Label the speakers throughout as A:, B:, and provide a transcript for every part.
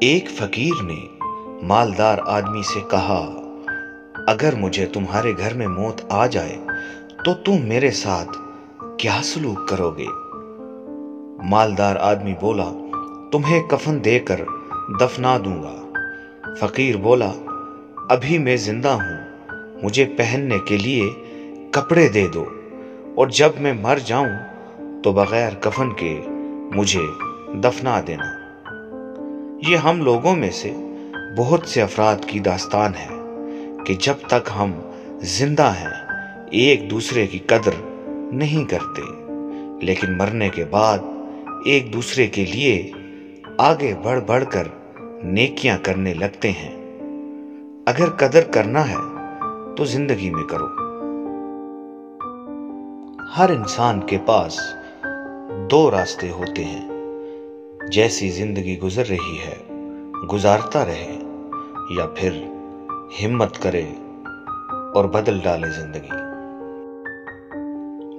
A: ایک فقیر نے مالدار آدمی سے کہا، اگر مجھے تمہارے گھر میں موت آ جائے تو تم میرے ساتھ کیا سلوک کرو گے؟ مالدار آدمی بولا، تمہیں کفن دے کر دفنا دوں گا۔ فقیر بولا، ابھی میں زندہ ہوں، مجھے پہننے کے لیے کپڑے دے دو، اور جب میں مر جاؤں تو بغیر کفن کے مجھے دفنا دینا۔ یہ ہم لوگوں میں سے بہت سے افراد کی داستان ہے کہ جب تک ہم زندہ ہیں ایک دوسرے کی قدر نہیں کرتے، لیکن مرنے کے بعد ایک دوسرے کے لیے آگے بڑھ بڑھ کر نیکیاں کرنے لگتے ہیں۔ اگر قدر کرنا ہے تو زندگی میں کرو۔ ہر انسان کے پاس دو راستے ہوتے ہیں، جیسی زندگی گزر رہی ہے گزارتا رہے، یا پھر ہمت کرے اور بدل ڈالے زندگی۔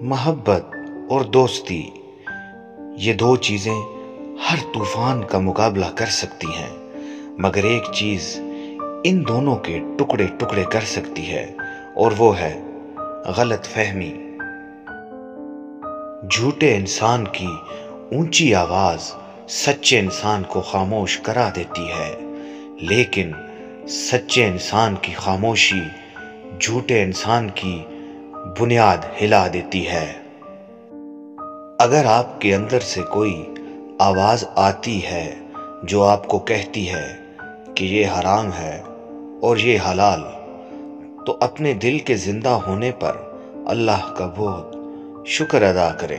A: محبت اور دوستی، یہ دو چیزیں ہر طوفان کا مقابلہ کر سکتی ہیں، مگر ایک چیز ان دونوں کے ٹکڑے ٹکڑے کر سکتی ہے، اور وہ ہے غلط فہمی۔ جھوٹے انسان کی اونچی آواز سچے انسان کو خاموش کرا دیتی ہے، لیکن سچے انسان کی خاموشی جھوٹے انسان کی بنیاد ہلا دیتی ہے۔ اگر آپ کے اندر سے کوئی آواز آتی ہے جو آپ کو کہتی ہے کہ یہ حرام ہے اور یہ حلال، تو اپنے دل کے زندہ ہونے پر اللہ کا بہت شکر ادا کریں۔